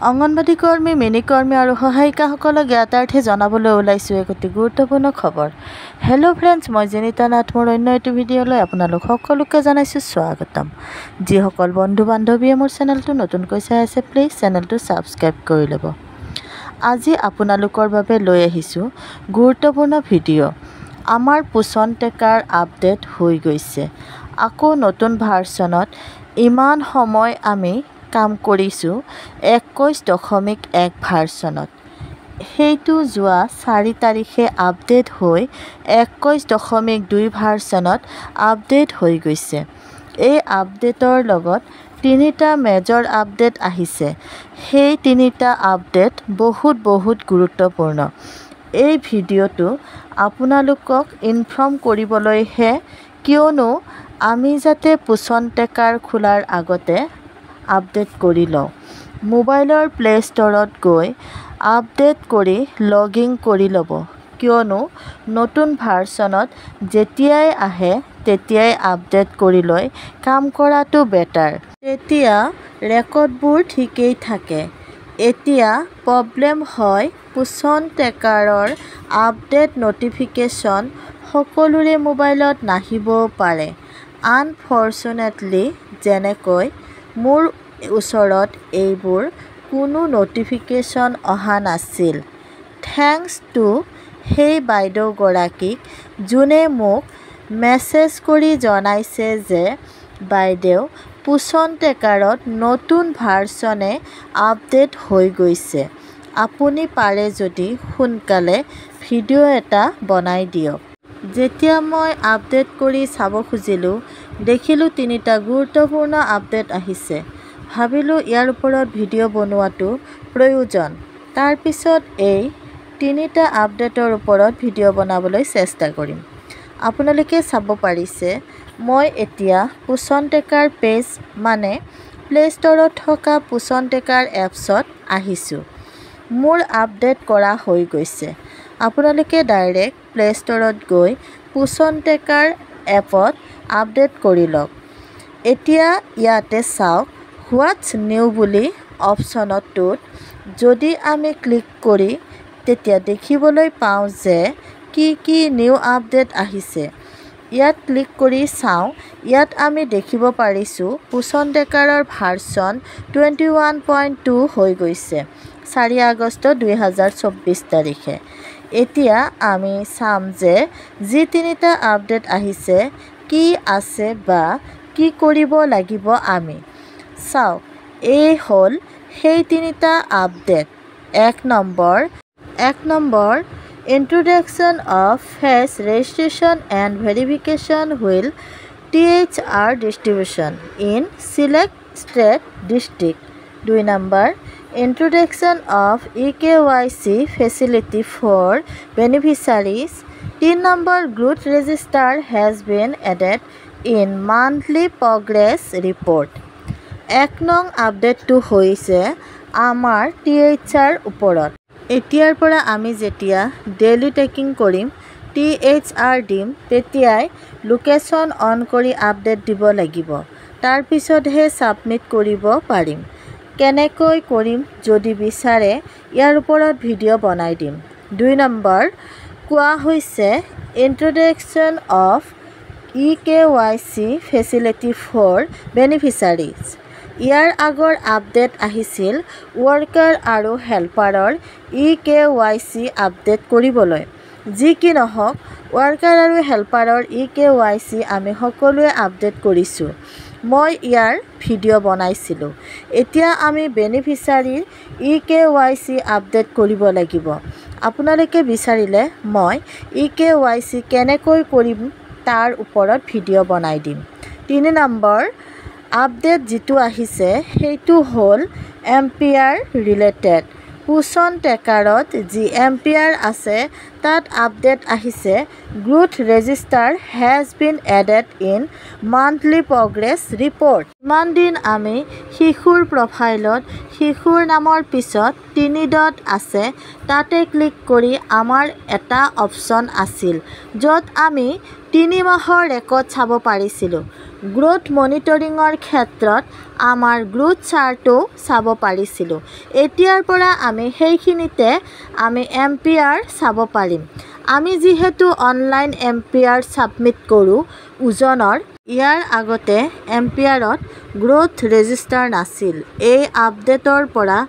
অংগনবাড়ী কৰ্মী, মিনি কৰ্মী আৰু সহায়িকাসকলক জ্ঞাতাৰ্থে জনাবলৈ ওলাইছোঁ এক অতি গুৰুত্বপূৰ্ণ খবৰ। হেল্ল' ফ্ৰেণ্ডছ, মই জেনিতা নাথ। মোৰ অন্য এটি ভিডিঅ'লৈ আপোনালোক সকলোকে জনাইছোঁ স্বাগতম। যিসকল বন্ধু বান্ধৱীয়ে মোৰ চেনেলটো নতুনকৈ চাই আছে, প্লিজ চেনেলটো ছাবস্ক্ৰাইব কৰি ল'ব। আজি আপোনালোকৰ বাবে লৈ আহিছোঁ গুৰুত্বপূৰ্ণ ভিডিঅ'। আমাৰ পোষণ ট্ৰেকাৰ আপডেট হৈ গৈছে। আকৌ নতুন ভাৰ্চনত ইমান সময় আমি কাম কৰিছোঁ 21.1 ভাৰ্চনত। সেইটো যোৱা 4 তাৰিখে আপডেট হৈ 21.2 ভাৰ্চনত আপডেট হৈ গৈছে। এই আপডেটৰ লগত 3টা মেজৰ আপডেট আহিছে। সেই 3টা আপডেট বহুত গুৰুত্বপূৰ্ণ। এই ভিডিঅ'টো আপোনালোকক ইনফৰ্ম কৰিবলৈহে, কিয়নো আমি যাতে পোষণ ট্ৰেকাৰ খোলাৰ আগতে আপডেট কৰি লওঁ। মোবাইলৰ প্লে ষ্ট'ৰত গৈ আপডেট কৰি লগিন কৰি ল'ব, কিয়নো নতুন ভাৰ্চনত যেতিয়াই আহে তেতিয়াই আপডেট কৰি লৈ কাম কৰাটো বেটাৰ। তেতিয়া ৰেকৰ্ডবোৰ ঠিকেই থাকে। এতিয়া প্ৰব্লেম হয় পোষণ ট্ৰেকাৰৰ আপডেট নটিফিকেশ্যন সকলোৰে মোবাইলত নাহিবও পাৰে। আনফৰ্চুনেটলি যেনেকৈ মোৰ ওচৰত এইবোৰ কোনো নটিফিকেশ্যন অহা নাছিল। থেংকছ টু সেই বাইদেউগৰাকীক যোনে মোক মেছেজ কৰি জনাইছে যে বাইদেউ পোষণ ট্ৰেকাৰত নতুন ভাৰ্চনে আপডেট হৈ গৈছে। আপুনি পাৰে যদি সোনকালে ভিডিঅ' এটা বনাই দিয়ক। যেতিয়া মই আপডেট কৰি চাব খুজিলোঁ, দেখিলোঁ 3টা গুৰুত্বপূৰ্ণ আপডেট আহিছে। ভাবিলোঁ ইয়াৰ ওপৰত ভিডিঅ' বনোৱাটো প্ৰয়োজন। তাৰপিছত এই 3টা আপডেটৰ ওপৰত ভিডিঅ' বনাবলৈ চেষ্টা কৰিম। আপোনালোকে চাব পাৰিছে, মই এতিয়া পোষণ ট্ৰেকাৰ পেজ মানে প্লে ষ্ট'ৰত থকা পোষণ ট্ৰেকাৰ এপছত আহিছোঁ। মোৰ আপডেট কৰা হৈ গৈছে। আপোনালোকে ডাইৰেক্ট প্লে ষ্ট'ৰত গৈ পোষণ ট্ৰেকাৰ এপত আপডেট কৰি লওক। এতিয়া ইয়াতে চাওক হোৱাটছ নিউ বুলি অপশ্যনটোত যদি আমি ক্লিক কৰি তেতিয়া দেখিবলৈ পাওঁ যে কি নিউ আপডেট আহিছে। ইয়াত ক্লিক কৰি চাওঁ। ইয়াত আমি দেখিব পাৰিছোঁ পোষণ ট্ৰেকাৰৰ ভাৰ্চন 21.2 হৈ গৈছে 4 আগষ্ট 2024 তাৰিখে। এতিয়া আমি চাম যে যি 3টা আপডেট আহিছে কি আছে বা কি কৰিব লাগিব আমি। চাওক, এই হ'ল সেই 3টা update. 1 number introduction of face registration and verification while THR distribution in select state district. 2 number introduction of eKYC facility for beneficiaries. 3 number growth register has been added in monthly progress report. 1 নং আপডেটটো হৈছে আমাৰ THR ওপৰত। এতিয়াৰ পৰা আমি যেতিয়া daily trekking কৰিম, THR দিম, তেতিয়াই লোকেশ্যন অন কৰি আপডেট দিব লাগিব। তাৰপিছতহে ছাবমিট কৰিব পাৰিম। কেনেকৈ কৰিম যদি বিচাৰে ইয়াৰ ওপৰত ভিডিঅ' বনাই দিম। 2 নম্বৰ কোৱা হৈছে introduction of eKYC facility for beneficiaries. ইয়াৰ আগৰ আপডেট আহিছিল ৱৰ্কাৰ আৰু হেল্পাৰৰ eKYC আপডেট কৰিবলৈ। যি কি নহওক, ৱৰ্কাৰ আৰু হেল্পাৰৰ eKYC আমি সকলোৱে আপডেট কৰিছোঁ। মই ইয়াৰ ভিডিঅ' বনাইছিলোঁ। এতিয়া আমি বেনিফিচাৰীৰ eKYC আপডেট কৰিব লাগিব। আপোনালোকে বিচাৰিলে মই eKYC কেনেকৈ কৰিম তাৰ ওপৰত ভিডিঅ' বনাই দিম। 3 নম্বৰ আপডেট যিটো আহিছে সেইটো হ'ল এম্পিয়াৰ ৰিলেটেড। পোষণ ট্ৰেকাৰত যি এম্পিয়াৰ আছে তাত আপডেট আহিছে growth register has been added in monthly progress report. ইমান দিন আমি শিশুৰ প্ৰফাইলত শিশুৰ নামৰ পিছত 3 ডট আছে তাতে ক্লিক কৰি আমাৰ এটা অপশ্যন আছিল য'ত আমি 3 মাহৰ ৰেকৰ্ড চাব পাৰিছিলোঁ। গ্ৰোথ মনিটৰিঙৰ ক্ষেত্ৰত আমাৰ গ্ৰোথ চাৰ্টো চাব পাৰিছিলোঁ। এতিয়াৰ পৰা আমি সেইখিনিতে আমি এম্পিয়াৰ চাব পাৰিম। আমি যিহেতু অনলাইন এম্পিয়াৰ ছাবমিট কৰোঁ ওজনৰ, ইয়াৰ আগতে এম্পিয়াৰত গ্ৰোথ ৰেজিষ্টাৰ নাছিল। এই আপডেটৰ পৰা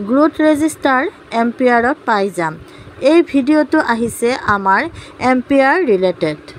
গ্ৰোথ ৰেজিষ্টাৰ এম্পিয়াৰত পাই যাম। এই ভিডিঅ'টো আহিছে আমাৰ এম্পিয়াৰ ৰিলেটেড।